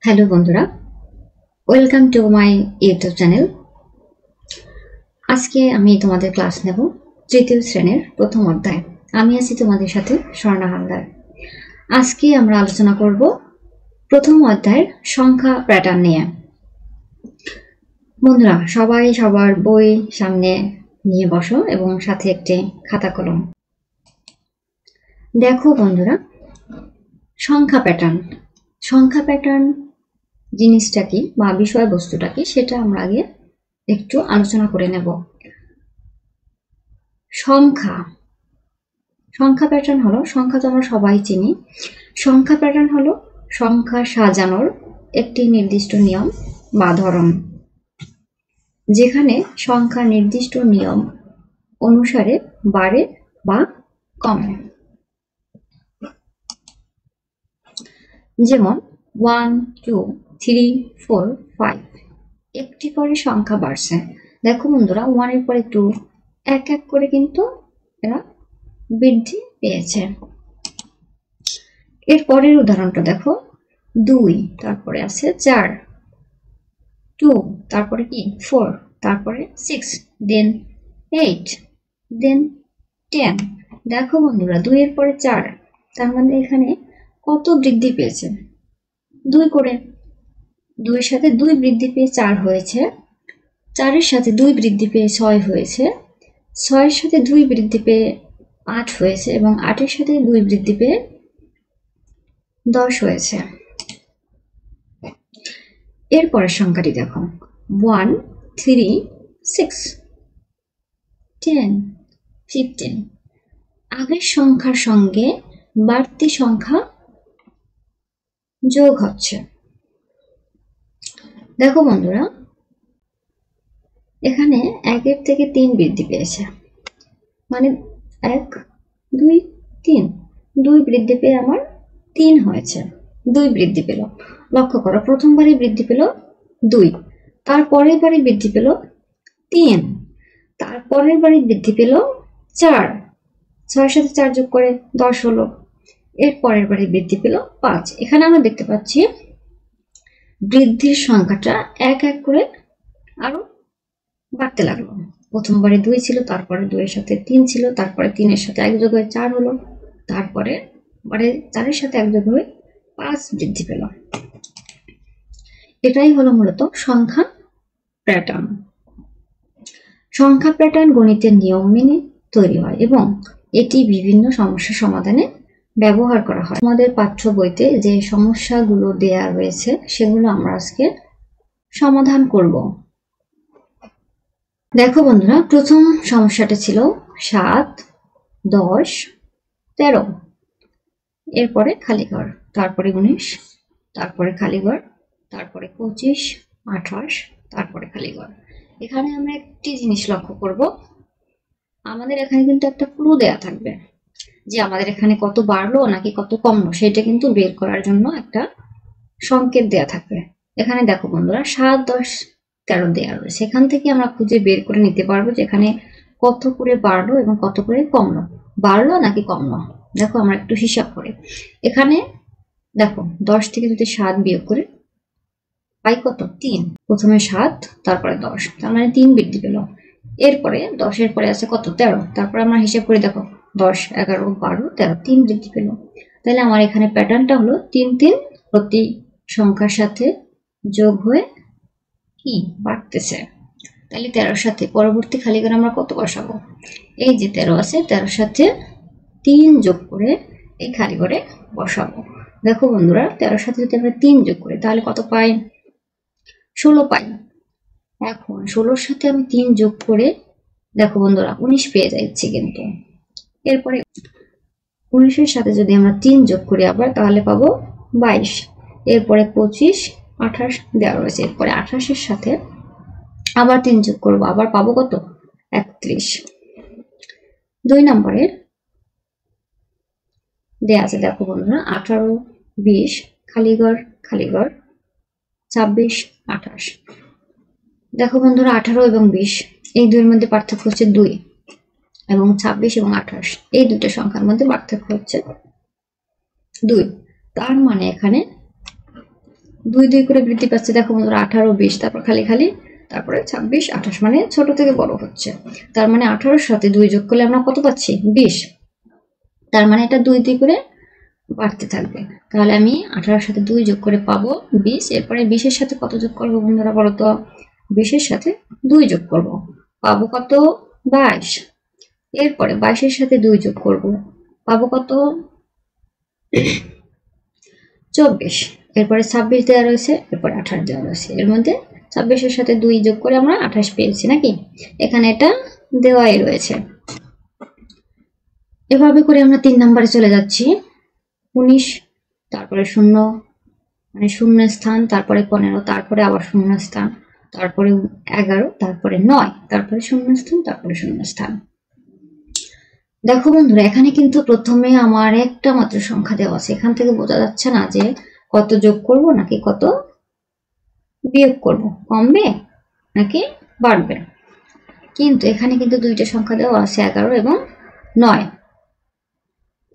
Hello বন্ধুরা, welcome to my YouTube channel. আজকে আমি তোমাদের ক্লাস নেব তৃতীয় শ্রেণীর প্রথম অধ্যায়। আমি আছি তোমাদের সাথে স্বর্ণা হালদার। আজকে আমরা আলোচনা করব প্রথম অধ্যায়ের সংখ্যা প্যাটার্ন নিয়ে। বন্ধুরা, সবাই সবার বই সামনে নিয়ে বসো এবং সাথে একটি খাতা কলম। দেখো বন্ধুরা, সংখ্যা প্যাটার্ন জিনিসটা কি বা বিষয়বস্তুটা কি সেটা আমরা আগে একটু আলোচনা করে নেব। সংখ্যা প্যাটার্ন হলো, সংখ্যা তো আমরা সবাই চিনি। সংখ্যা প্যাটার্ন হলো সংখ্যা সাজানোর একটি নির্দিষ্ট নিয়ম বা ধরন, যেখানে সংখ্যা নির্দিষ্ট নিয়ম অনুসারে বাড়ে বা কমে। যেমন 1, 2, 3, 4, 5 একটি করে সংখ্যা বাড়ছে। দেখো বন্ধুরা, 1 এর পরে 2 এক এক করে কিন্তু এরা বৃদ্ধি পেয়েছে। এর পরের উদাহরণটা দেখো, 2, তারপরে আছে 4, 2, তারপরে কি 4, তারপরে 6, দেন 8, দেন 10। দেখো বন্ধুরা, 2 এর পরে 4, তার মানে এখানে কত বৃদ্ধি পেয়েছে? 2 করে। 2 এর সাথে 2 বৃদ্ধি পেয়ে 4 হয়েছে, 4 এর সাথে 2 বৃদ্ধি পেয়ে 6 হয়েছে, 6 এর সাথে 2 বৃদ্ধি পেয়ে 8 হয়েছে এবং 8 এর সাথে 2 বৃদ্ধি পেয়ে 10 হয়েছে। এরপরের সংখ্যাটি দেখো, 1, 3, 6, 10, 15। আগের সংখ্যার সঙ্গে বাড়তি সংখ্যা যোগ হচ্ছে। দেখো বন্ধুরা, এখানে 1 এর থেকে 3 বৃদ্ধি পেয়েছে, মানে 1, 2, 3, 2 বৃদ্ধি পেয়ে আমার 3 হয়েছে, 2 বৃদ্ধি পেল। লক্ষ্য করো, প্রথমবারই বৃদ্ধি পেল 2, তারপরের বারে বৃদ্ধি পেল 3, তারপরের বারে বৃদ্ধি পেল 4, 6 সাথে 4 যোগ করে 10 হলো। এর পরের বারে বৃদ্ধি পেল 5। এখানে আমরা দেখতে পাচ্ছি বৃদ্ধির সংখ্যাটা এক এক করে আরো বাড়তে লাগলো। প্রথমবারে 2 ছিল, তারপরে 2 এর সাথে 3 ছিল, তারপরে 3 এর সাথে 1 যোগ হয়ে 4 হলো, তারপরে 4 এর সাথে 1 যোগ হয়ে 5 বৃদ্ধি পেল। এটাই হলো মূলত সংখ্যা প্যাটার্ন। সংখ্যা প্যাটার্ন গণিতের নিয়ম মেনে তৈরি হয় এবং এটি বিভিন্ন সমস্যা সমাধানে ব্যবহার করা হয়। আমাদের পাঠ্য বইতে যে সমস্যাগুলো দেয়া রয়েছে সেগুলো আমরা আজকে সমাধান করব। দেখো বন্ধুরা, প্রথম সমস্যাটা ছিল 7, 10, 13, এরপরে খালিঘর, তারপরে 19, তারপরে খালিঘর, তারপরে 25, 28, তারপরে খালিঘর। এখানে আমরা একটি জিনিস লক্ষ্য করব, আমাদের এখানে কিন্তু একটা ক্লু দেয়া থাকবে যে আমাদের এখানে কত বাড়লো নাকি কত কমলো, সেটা কিন্তু বের করার জন্য একটা সংকেত দেয়া থাকবে। এখানে দেখো বন্ধুরা, 7, 10, 13 দেয়া রয়েছে। এখান থেকে আমরা খুঁজে বের করে নিতে পারবো যে এখানে কত করে বাড়লো এবং কত করে কমলো, বাড়লো নাকি কমলো। দেখো আমরা একটু হিসাব করি। এখানে দেখো, 10 থেকে যদি 7 বিয়োগ করে পাই কত? 3। প্রথমে 7, তারপরে 10, তার মানে 3 বৃদ্ধি পেল। এরপরে 10 এর পরে আছে কত? 13। তারপরে আমরা হিসাব করে দেখো, 10, 11, 12, 13, 3 বৃদ্ধি পেল। তাহলে আমার এখানে প্যাটার্নটা হলো 3, 3 প্রতি সংখ্যার সাথে যোগ হয়ে কি বাড়তেছে। তাহলে 13 সাথে পরবর্তী খালিঘরে আমরা কত বসাবো? এই যে 13 আছে, 13 সাথে 3 যোগ করে এই খালিঘরে বসাবো। দেখো বন্ধুরা, 13 সাথে যদি আমরা 3 যোগ করি তাহলে কত পাই? 16 পাই। এখন 16 সাথে আমি 3 যোগ করে দেখো বন্ধুরা 19 পেয়ে যাচ্ছি কিন্তু। এরপরে 19 এর সাথে যদি আমরা 3 যোগ করি আবার, তাহলে পাবো 22। এরপরে 25, 28 দেওয়া রয়েছে। এরপরে 28 এর সাথে আবার 3 যোগ করবো, আবার পাবো কত? 31। 2 নম্বরের দেয়া আছে, দেখো বন্ধুরা, 18, 20, খালিঘর, 26, 28। দেখো বন্ধুরা, 18 এবং 20 এই দুইয়ের মধ্যে পার্থক্য হচ্ছে 2 এবং 26 এবং 28 এই দুটো সংখ্যার মধ্যে পার্থক্য হচ্ছে 2। তার মানে এখানে দুই দুই করে বৃদ্ধি পাচ্ছে। দেখো বন্ধুরা 18, 20, তারপর খালি খালি, তারপরে 26, 28, মানে ছোট থেকে বড় হচ্ছে। তার মানে 18-র সাথে 2 যোগ করলে আমরা কত পাচ্ছি? 20। তার মানে এটা 2 2 করে বাড়তে থাকবে। তাহলে আমি 18-র সাথে 2 যোগ করে পাবো 20। এরপরে 20-এর সাথে কত যোগ করবো বন্ধুরা বলো তো? 20-এর সাথে 2 যোগ করব, পাবো কত? 22। এরপরে 22-এর সাথে 2 যোগ করব, পাবো কত? 24। এরপরে 26 দেওয়া রয়েছে, এরপরে 28 দেওয়া রয়েছে। এর মধ্যে 26-এর সাথে 2 যোগ করে আমরা 28 পেয়েছি নাকি? এখানে এটা দেওয়াই রয়েছে। এভাবে করে আমরা 3 নম্বরে চলে যাচ্ছি। 19, তারপরে 0, মানে শূন্য স্থান, তারপরে 15, তারপরে আবার শূন্য স্থান, তারপরে 11, তারপরে 9, তারপরে শূন্য স্থান, তারপরে শূন্য স্থান। দেখো বন্ধুরা, এখানে কিন্তু প্রথমে আমার একটা মাত্র সংখ্যা দেওয়া আছে। এখান থেকে বোঝা যাচ্ছে না যে কত যোগ করব নাকি কত বিয়োগ করব, কমবে নাকি বাড়বে। কিন্তু এখানে কিন্তু দুইটা সংখ্যা দেওয়া আছে, 11 এবং 9।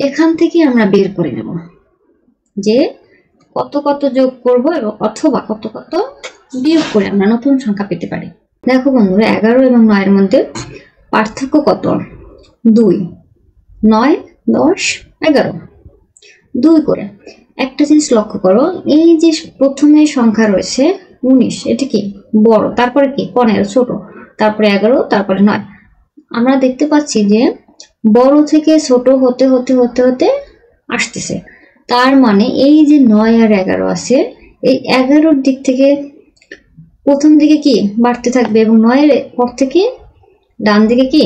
এখান থেকে আমরা বের করে নেব যে কত কত যোগ করব এবং অথবা কত কত বিয়োগ করে আমরা নতুন সংখ্যা পেতে পারি। দেখো বন্ধুরা, 11 এবং 9 এর মধ্যে পার্থক্য কত? 2। 9, 10, 11, 2 করে। একটা জিনিস লক্ষ্য করো, এই যে প্রথমে সংখ্যা রয়েছে 19, এটা কি বড়, তারপরে কি 15 ছোট, তারপরে 11, তারপরে 9। আমরা দেখতে পাচ্ছি যে বড় থেকে ছোট হতে হতে হতে হতে আসতেছে। তার মানে এই যে 9 আর 11 আছে, এই 11-র দিক থেকে প্রথম দিকে কি বাড়তে থাকবে এবং 9-এর পর থেকে ডান দিকে কি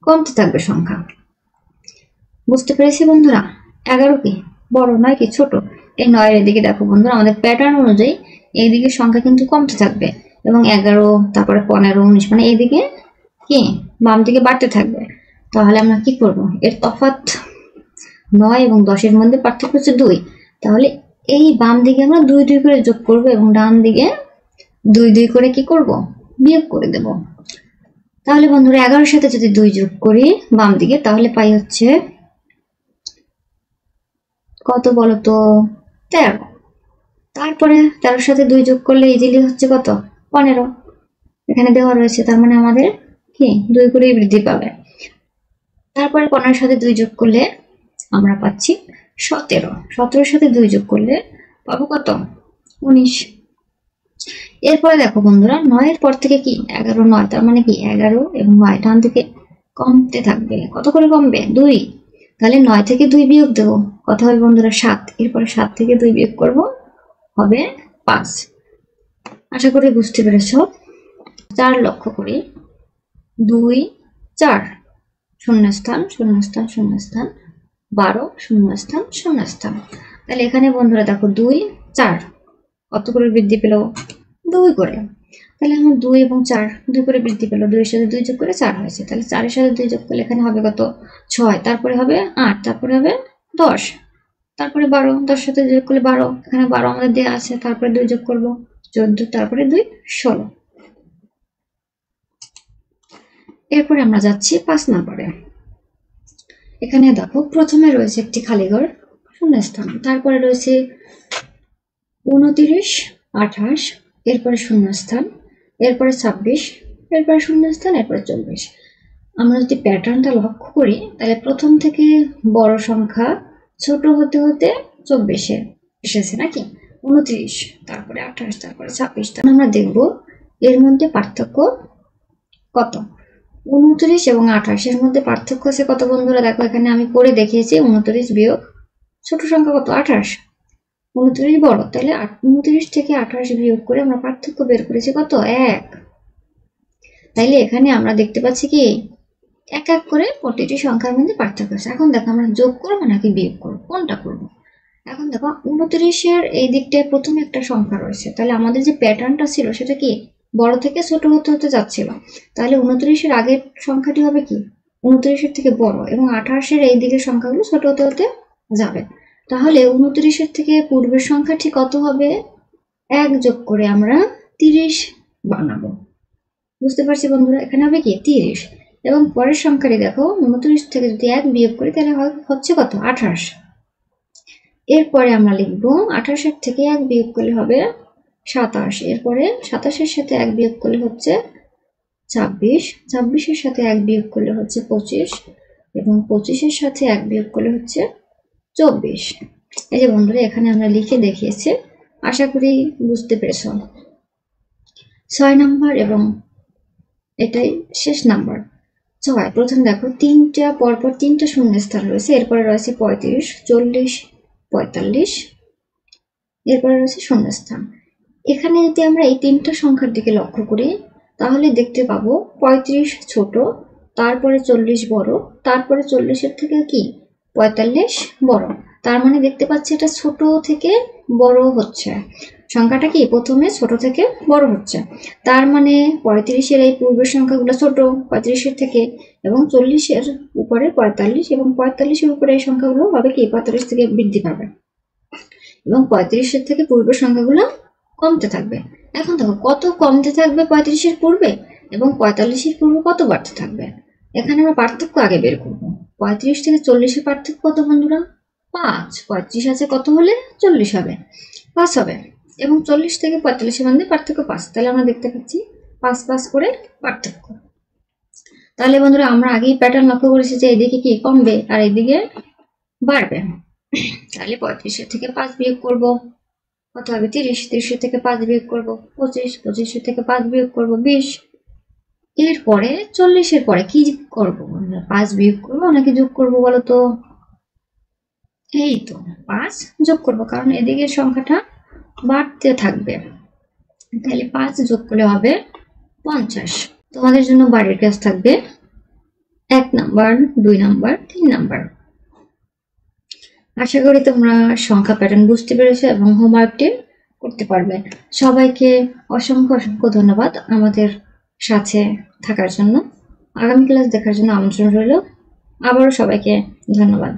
কমতে থাকবে সংখ্যা। বুঝতে পেরেছি বন্ধুরা? 11 কি বড়, 9 কি ছোট। এই 9-এর দিকে দেখো বন্ধুরা, আমাদের প্যাটার্ন অনুযায়ী এইদিকে সংখ্যা কিন্তু কমতে থাকবে এবং 11, তারপরে 15, 19, মানে এইদিকে কি বাম দিকে বাড়তে থাকবে। তাহলে আমরা কি করব? এর তফাৎ 9 এবং 10-এর মধ্যে পার্থক্য হচ্ছে 2। তাহলে এই বাম দিকে আমরা 2 2 করে যোগ করব এবং ডান দিকে 2 2 করে কি করব? বিয়োগ করে দেব। তাহলে বন্ধুরা, 11-এর সাথে যদি 2 যোগ করি বাম দিকে, তাহলে পাই হচ্ছে কত বলতো? 13। তারপরে 13-এর সাথে 2 যোগ করলে ইজিলি হচ্ছে কত? 15। এখানে দেওয়া রয়েছে, তার মানে আমাদের কি 2 করেই বৃদ্ধি পাবে। তারপরে 15-এর সাথে 2 যোগ করলে আমরা পাচ্ছি 17। 17-এর সাথে 2 যোগ করলে পাবো কত? 19। এরপরে দেখো বন্ধুরা, 9-এর পর থেকে কি 11, 9, তার মানে কি 11 এবং 9 ডান দিকে কমতে থাকবে। কত করে কমবে? 2। তাহলে 9 থেকে 2 বিয়োগ দেবো, কত হবে বন্ধুরা? 7। এরপরে 7 থেকে 2 বিয়োগ করব, হবে 5। আশা করি বুঝতে পেরেছ। 4 লক্ষ্য করি, 2, 4, শূন্যস্থান, শূন্যস্থান, শূন্যস্থান, 12, শূন্যস্থান, শূন্যস্থান। তাহলে এখানে বন্ধুরা দেখো 2, 4 কত করে বৃদ্ধি পেল? 2 করে। তাহলে আমার 2 এবং 4 2 করে বৃদ্ধি পেল। 2 এর সাথে 2 যোগ করে 4 হয়েছে। তাহলে 4 এর সাথে 2 যোগ করলে এখানে হবে কত? 6, তারপরে হবে 8, তারপরে হবে 10, তারপরে 12, 10 সাথে যোগ করলে 12, এখানে 12 আমাদের দেওয়া আছে, তারপরে 2 যোগ করব 14, তারপরে 2 16। এরপরে আমরা যাচ্ছি 5 নম্বরে। এখানে দেখো প্রথমে রয়েছে একটি খালি ঘর, শূন্যস্থান, তারপরে রয়েছে 29, 28, এরপরে শূন্যস্থান, এরপরে 26, এরপরে শূন্যস্থান, এরপরে 24। আমরা যদি প্যাটার্নটা লক্ষ্য করি, তাহলে প্রথম থেকে বড় সংখ্যা ছোট হতে হতে 24-এ এসেছে নাকি? 29, তারপরে 28, তারপরে 26। আমরা দেখব এর মধ্যে পার্থক্য কত। 29 এবং 28 এর মধ্যে পার্থক্য আছে কত বন্ধুরা? দেখো এখানে আমি করে দেখিয়েছি, 29 বিয়োগ ছোট সংখ্যা কত? 28। 29 বড়, তাহলে 29 থেকে 28 বিয়োগ করে আমরা পার্থক্য বের করেছি কত? 1। তাইলে এখানে আমরা দেখতে পাচ্ছি কি এক এক করে প্রতিটি সংখ্যার মধ্যে পার্থক্য আছে। এখন দেখো আমরা যোগ করবো নাকি বিয়োগ করবো, কোনটা করবো? এখন দেখো 29-এর এই দিকটায় প্রথমে একটা সংখ্যা রয়েছে, তাহলে আমাদের যে প্যাটার্নটা ছিল সেটা কি বড় থেকে ছোট হতে হতে যাচ্ছিল। তাহলে 29-এর আগের সংখ্যাটি হবে কি 29-এর থেকে বড় এবং 28-এর এই দিকের সংখ্যাগুলো ছোট হতে হতে যাবে। তাহলে 29-এর থেকে পূর্বের সংখ্যাটি কত হবে? 1 যোগ করে আমরা 30 বানাবো। বুঝতে পারছি বন্ধুরা? এখানে হবে কি 30 এবং পরের সংখ্যাটি দেখো 29 থেকে যদি 1 বিয়োগ করি তাহলে হচ্ছে কত? 28। এরপরে আমরা লিখব 28 থেকে 1 বিয়োগ করলে হবে 27। এরপরে 27-এর সাথে 1 বিয়োগ করলে হচ্ছে 26, 26-এর সাথে 1 বিয়োগ করলে হচ্ছে 25 এবং 25-এর সাথে 1 বিয়োগ করলে হচ্ছে 24। এই যে বন্ধুরা এখানে আমরা লিখে দেখিয়েছি, আশা করি বুঝতে পেরেছ। 6 নাম্বার এবং এটাই শেষ নাম্বার। 6 প্রথম দেখো তিনটা পরপর তিনটা শূন্যস্থান রয়েছে, এরপরে রয়েছে 35, 40, 45, এরপরে রয়েছে শূন্যস্থান। এখানে যদি আমরা এই তিনটা সংখ্যার দিকে লক্ষ্য করি তাহলে দেখতে পাবো 35 ছোট, তারপরে 40 বড়, তারপরে 40-এর থেকে কি 45 বড়। তার মানে দেখতে পাচ্ছি এটা ছোট থেকে বড় হচ্ছে, সংখ্যাটা কি প্রথমে ছোট থেকে বড় হচ্ছে। তার মানে 35-এর এই পূর্বের সংখ্যাগুলো ছোট 35-এর থেকে, এবং 40-এর উপরে 45 এবং 45-এর উপরে এই সংখ্যাগুলো হবে কি 45 থেকে বৃদ্ধি পাবে, এবং 35-এর থেকে পূর্বের সংখ্যাগুলো কমতে থাকবে। এখন দেখো কত কমতে থাকবে 35-এর পূর্বে এবং 45-এর পূর্বে কত বাড়তে থাকবে। এখানে আমরা পার্থক্য আগে বের করব। 35 থেকে 40-এর পার্থক্য কত বন্ধুরা? 5। 35 আছে কত হলে 40 হবে, 5 হবে, এবং 40 থেকে 45-এর মধ্যে পার্থক্য 5। তাহলে আমরা দেখতে পাচ্ছি 5 করে পার্থক্য। তাহলে বন্ধুরা আমরা আগেই প্যাটার্ন লক্ষ্য করেছি যে এদিকে কি কমবে আর এদিকে বাড়বে। তাহলে 35-এর থেকে 5 বিয়োগ করব, কত হবে 30, 30-এর থেকে 5 বিয়োগ করব 25, 25-এর থেকে 5 বিয়োগ করব 20। এরপরে 40-এর পরে কি করব? 5 বিয়োগ করবো নাকি যোগ করব বলো তো? এই তো 5 যোগ করব, কারণ এদিকে সংখ্যাটা বাড়তে থাকবে। তাহলে 5 যোগ করলে হবে 50। তোমাদের জন্য বাড়ির কাজ থাকবে 1 নাম্বার, 2 নাম্বার, 3 নাম্বার। আশা করি তোমরা সংখ্যা প্যাটার্ন বুঝতে পেরেছো এবং হোমওয়ার্কটি করতে পারবে। সবাইকে অসংখ্য অসংখ্য ধন্যবাদ আমাদের সাথে থাকার জন্য। আগামী ক্লাস দেখার জন্য আমন্ত্রণ রইল। আবারও সবাইকে ধন্যবাদ।